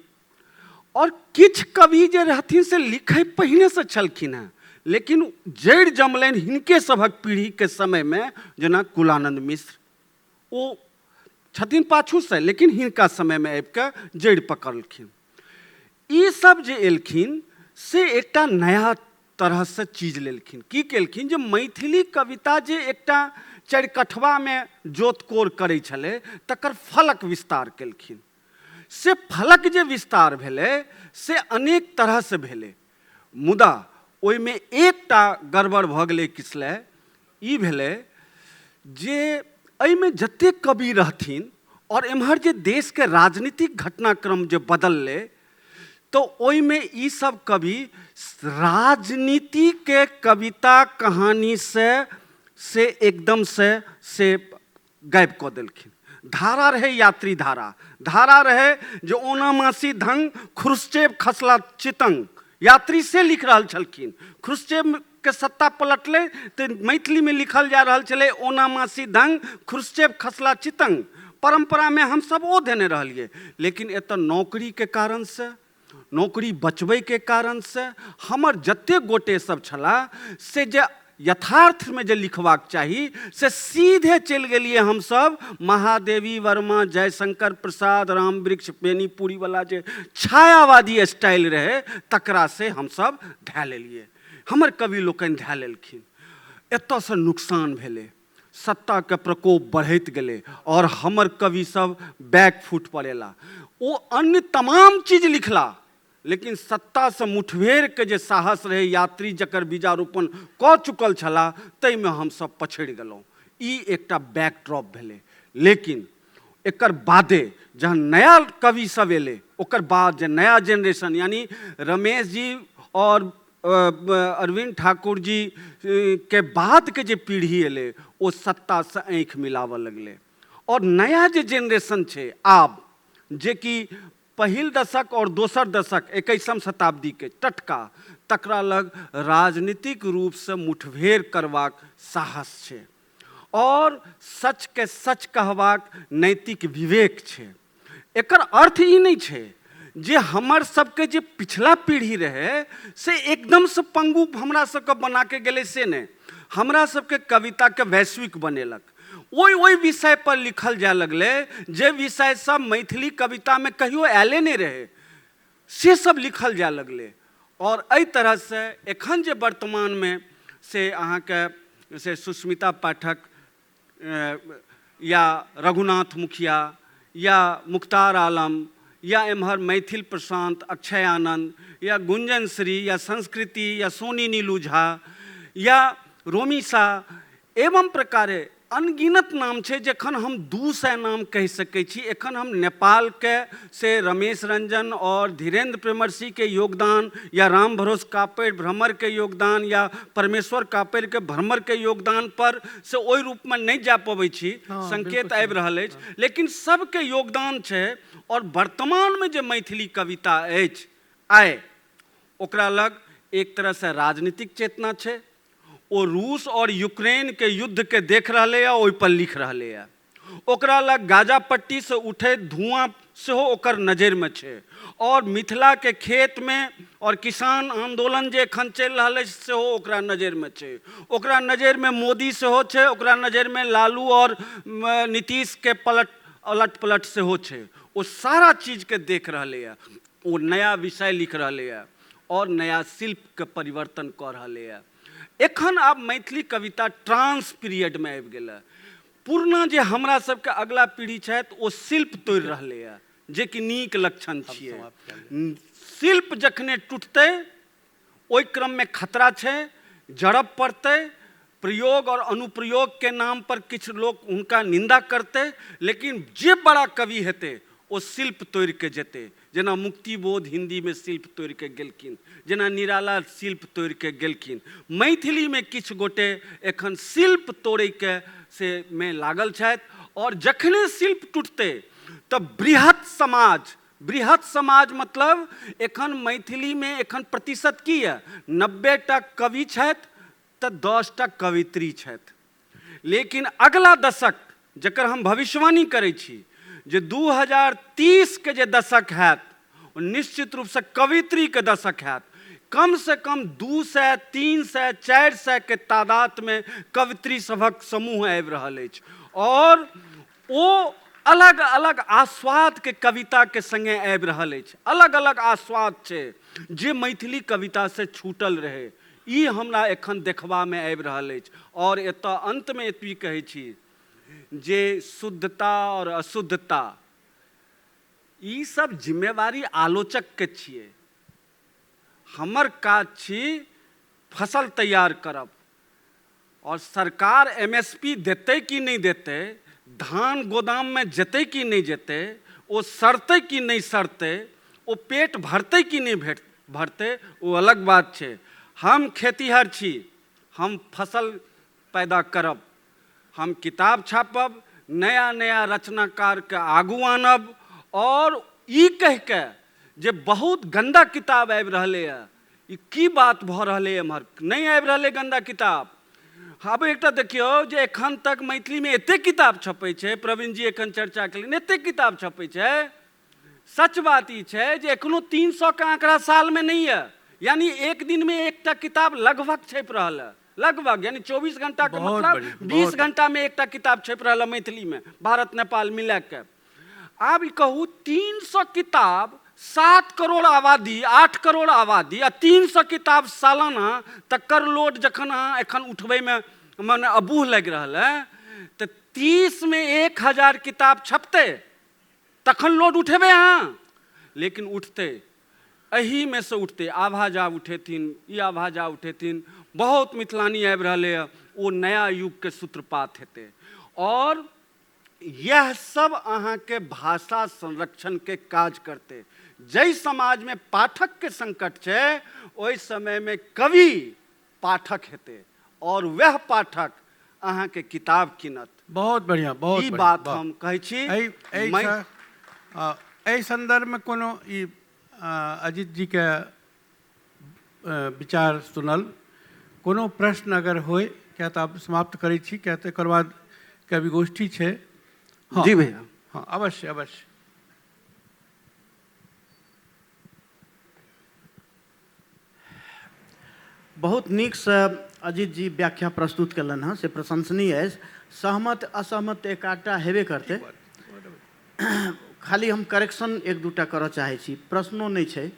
और किछ कवि जे रहथिन से लिखे पहिने से छलखिन हैं, लेकिन जड़ि जमलनि हिनके सभक पीढ़ी के समय में, जेना कुलानंद मिश्र, ओ छथिन पाछू से, लेकिन हिनका समय में आबि कऽ जड़ि पकड़लखिन। ई सब जे एलखिन से एकटा नया तरह से चीज लेलखिन। की केलखिन जे मैथिली कविता जे एकटा चरिकठवा में जोतकोर करै छलै, तकर फलक विस्तार केलखिन। से फलक जे विस्तार भेलै से अनेक तरह से भेलै, मुदा ओहिमे एकटा गड़बड़ भऽ गेलै किसलै, ई भेलै जे एहिमे जतेक कवि रहथिन और एम्हर जे देश के राजनीतिक घटनाक्रम जे बदललै, तो ओहिमे ई सब कवि राजनीति के कविता कहानी से एकदम से गायब कऽ देलखिन। धारा रहे यात्री धारा, धारा रहे जो ओनामासी धंग ख्रुश्चेव खसला चितंग, यात्री से लिख रहल छलखिन। ख्रुश्चेव के सत्ता पलटले तो मैथिली में लिखल जा रहल छलै ओनामासी धंग ख्रुश्चेव खसला चितंग। परंपरा में हम सब ओ देने रहलिए, लेकिन एतऽ नौकरी के कारण से, नौकरी बचबै के कारण से हमर जतेक गोटे सब छला से जे यथार्थ में जे लिखबाक चाही से सीधे चलि गेलिए हम सब महादेवी वर्मा, जयशंकर प्रसाद, राम वृक्ष बेनीपुरी वाला जे छायावादी स्टाइल रहे तकरा से हम सब धै लेलिए। हमर कवि लोकनि धै लेलखिन। एतऽ से नुकसान भेलै, सत्ता के प्रकोप बढ़ैत गेलै और हमर कवि सब बैक फुट पर एला। ओ अन्य तमाम चीज लिखला, लेकिन सत्ता से मुठभेड़ के जे साहस रहे, यात्री जकर बीजारोपण कऽ चुकल छला, ताहिमे हम सब पछड़ि गेलहुँ। ई एकटा बैकड्रॉप भेलै। लेकिन एकर बादे जहन नया कवि सब एलै, ओकर बाद जे नया जेनरेशन यानी रमेश जी और अरविंद ठाकुर जी के बाद के जे पीढ़ी एलै, ओ सत्ता से आँखि मिलावऽ लगलै। और नया जे जेनरेशन छै आब, जे कि पहिल दशक और दोसर दशक 21वीं शताब्दी के टटका, तकरा लग राजनीतिक रूप से मुठभेड़ करबाक साहस छै और सच के सच कहबाक नैतिक विवेक छै। एकर अर्थ ई नहीं छै जे हमर सबके जे पिछला पीढ़ी रहे से एकदम से पंगु हमरा सबके बना के गेलै, से नहीं। हमरा सबके कविता के वैश्विक बनेलक। ओहि विषय पर लिखल जाए लगलै जे विषय सब मैथिली कविता में कहियो आयले नहीं रहे, से सब लिखल जाए लगलै। और एहि तरह से एखन जे वर्तमान में से अहाँके से सुष्मिता पाठक या रघुनाथ मुखिया या मुख्तार आलम या एम्हर मैथिल प्रशांत, अक्षय आनंद या गुंजन श्री या संस्कृति या सोनी नीलू झा या रोमिसा, एवं प्रकारे अनगिनत नाम छै जखन हम 200 नाम कहि सकै छी। एखन हम नेपाल के से रमेश रंजन और धीरेन्द्र प्रेमर्षि के योगदान या राम भरोस कापड़ भ्रमर के योगदान या परमेश्वर कापड़ के भ्रमर के योगदान पर से ओहि रूप में नहीं जा पबै छी, संकेत आबि रहल अछि, लेकिन सबके योगदान छै। और वर्तमान में जे मैथिली कविता अछि आइ, ओकरा लग एक तरह से राजनीतिक चेतना छै। ओ रूस और यूक्रेन के युद्ध के देख रहले है, ओहि पर लिख रहले है। ओकरा लग गाजा पट्टी से उठे धुआं सेहो ओकर नजर में छै। और मिथिला के खेत में और किसान आंदोलन जे एखन चलि रहल अछि सेहो ओकरा नजर में छै। ओकरा नजर में मोदी सेहो छै, ओकरा नजर में लालू और नीतीश के अलट पलट सेहो छै। वो सारा चीज के देख रहले है, वो नया विषय लिख रहले है और नया शिल्प के परिवर्तन कऽ रहले है। एखन आब मैथिली कविता ट्रांस पीरियड में आबि गेल है। पुरना जे हमरा सबके अगला पीढ़ी छथि ओ शिल्प तोड़ि रहले है, जे कि नीक लक्षण छियै। शिल्प जखने टूटतै ओहि क्रम में खतरा छै, जड़ब पड़तै। प्रयोग और अनुप्रयोग के नाम पर किछु लोग हुनका निंदा करतै, लेकिन जे बड़ा कवि हेतै ओ शिल्प तोड़ि के जेतै। जेना मुक्तिबोध हिंदी में शिल्प तोड़ि के गेलखिन, जेना निराला शिल्प तोड़ि के गेलखिन। मैथिली में किछु गोटे एखन शिल्प तोड़ै के से में लागल छथि। और जखने शिल्प टूटतै तब बृहत समाज बृहत समाज मतलब एखन मैथिली में एखन प्रतिशत की है 90% कवि छथि तऽ 10% कवित्री छथि। लेकिन अगला दशक जकर हम भविष्यवाणी करै छी जे 2030 के जे दशक हैत ओ निश्चित रूप से कवित्री के दशक हैत। कम से कम 200, 300, 400 के तादाद में कवित्री सभक समूह आबि रहल अछि और ओ अलग अलग आस्वाद के कविता के संगे आबि रहल अछि। अलग अलग आस्वाद छै जे मैथिली कविता से छूटल रहे, ई हमरा एखन देखबा में आबि रहल अछि। और एतऽ अंत में एतबी कहै छी जे शुद्धता और अशुद्धता ई सब जिम्मेवारी आलोचक के छिए। हमर काज छी फसल तैयार करब और सरकार एमएसपी देतै कि नहीं देतै, धान गोदाम में जेतै कि नहीं जेतै, ओ सड़तै कि नहीं सड़तै, ओ पेट भरतै कि नहीं भरतै, वो अलग बात छै। हम खेतीहर छी, हम फसल पैदा करब, हम किताब छापब, नया नया रचनाकार के आगू आनब और ई कह के जे बहुत गंदा किताब आबि रहलै है, ई की बात भऽ रहलै एम्हर, नहीं आबि रहलै गंदा किताब। अब एकटा देखियो जे एखन तक मैथिली में एते किताब छपै छै, प्रवीण जी एखन चर्चा केलनि, एते किताब छपै छै। सच बात ई छै जे एखनो 300 के आंकड़ा साल में नहीं है, यानी एक दिन में एकटा किताब लगभग छपि रहल है, लगभग यानी 24 घंटा के मतलब 20 घंटा में एकटा किताब छपि रहल है मैथिली में, भारत नेपाल मिला के। आब ई कहू 300 किताब, 7 करोड़ आबादी, 8 करोड़ आबादी आ 300 किताब सालाना, तकर लोड जखन अहाँ एखन उठबै में मने अबूह लागि रहल है, तऽ 30 में 1000 किताब छपतै तखन लोड उठेबै अहाँ। लेकिन उठतै, एही में से उठतै, आभाजा उठेथिन, ई आभाजा उठेथिन, बहुत मिथिलानी आबि रहलै है, ओ नया युग के सूत्रपात हेतै। और यह सब अहाँ के भाषा संरक्षण के काज करते। जै समाज में पाठक के संकट छै, ओहि समय में कवि पाठक हेते और वह पाठक अहाँ के किताब कीनत। बहुत बढ़िया, बहुत ई बढ़िया, बात हम कहै छी। एहि संदर्भ में कोनो ई अजित जी के विचार सुनल, कोनो प्रश्न अगर होय, क्या तो आप समाप्त करै छी, क्या तो एकर बाद कवि गोष्ठी छै। हाँ, जी भैया, हाँ अवश्य अवश्य। बहुत नीक से अजित जी व्याख्या प्रस्तुत कलन हैं, से प्रशंसनीय है। सहमत असहमत एक आटा हेबे करते। खाली हम करेक्शन एक दूटा करऽ चाहै छी, प्रश्नो नहीं छै।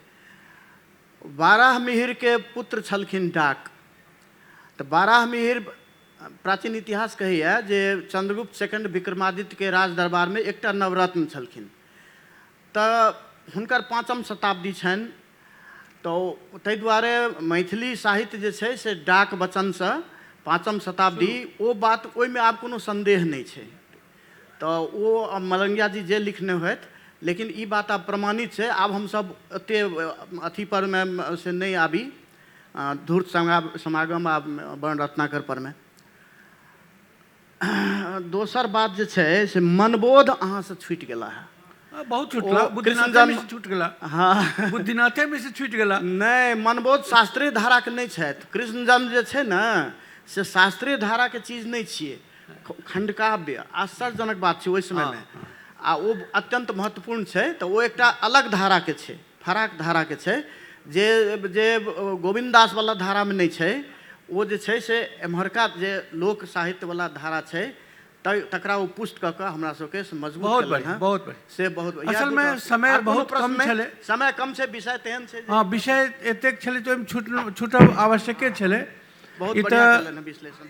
12 मिहिर के पुत्र छलखिन डाक, तो 12 मिहिर प्राचीन इतिहास कहैया जे चंद्रगुप्त सेकंड विक्रमादित्य के राज दरबार में एकटा नवरत्न छलखिन, तऽ हुनकर 5म शताब्दी छनि। तो ताहि दुआरे मैथिली साहित्य जे छै से डाक वचन से 5म शताब्दी, ओ बात ओहिमे आब कोनो संदेह नहीं छै। तो ओ मलंगिया जी जे लिखने होत, लेकिन ई बात आब प्रमाणित छै। आब हम सब एते अथी पर में से नहीं आबी, धूर्त समागम आ वर्ण रत्नाकर पर में। दोसर बात जे छै से मनबोध अहाँ से छूटि गेला है। बहुत छूटला, बुद्धिनाथे में से छूट गेला। हाँ, बुद्धिनाथे में से छूट गेला। नहीं, मनबोध शास्त्रीय धारा के नहीं छथि। कृष्ण जन्म जे छै ने से शास्त्रीय धारा के चीज नहीं छिए, खंडकाव्य। आश्चर्यजनक बात छै ओहि समय में, आ वो अत्यंत महत्वपूर्ण छै। तो वो एकटा अलग धारा के छै, फराक धारा के छै, जे जे गोविंद दास वाला धारा में नहीं छै। वो जे छै से एम्हरका जे लोक साहित्य वाला धारा छै, तकरा वो पुष्ट कऽ कऽ हमरा सबके मजबूत बहुत केलनि बढ़िया, हैं। बहुत बढ़िया। से बहुत असल में समय बहुत कम छले। समय कम छै, विषय तेहन छै जे हाँ, विषय एतेक छले तो छूटब आवश्यके छले। बहुत ई बढ़िया तऽ केलनि हैं विश्लेषण।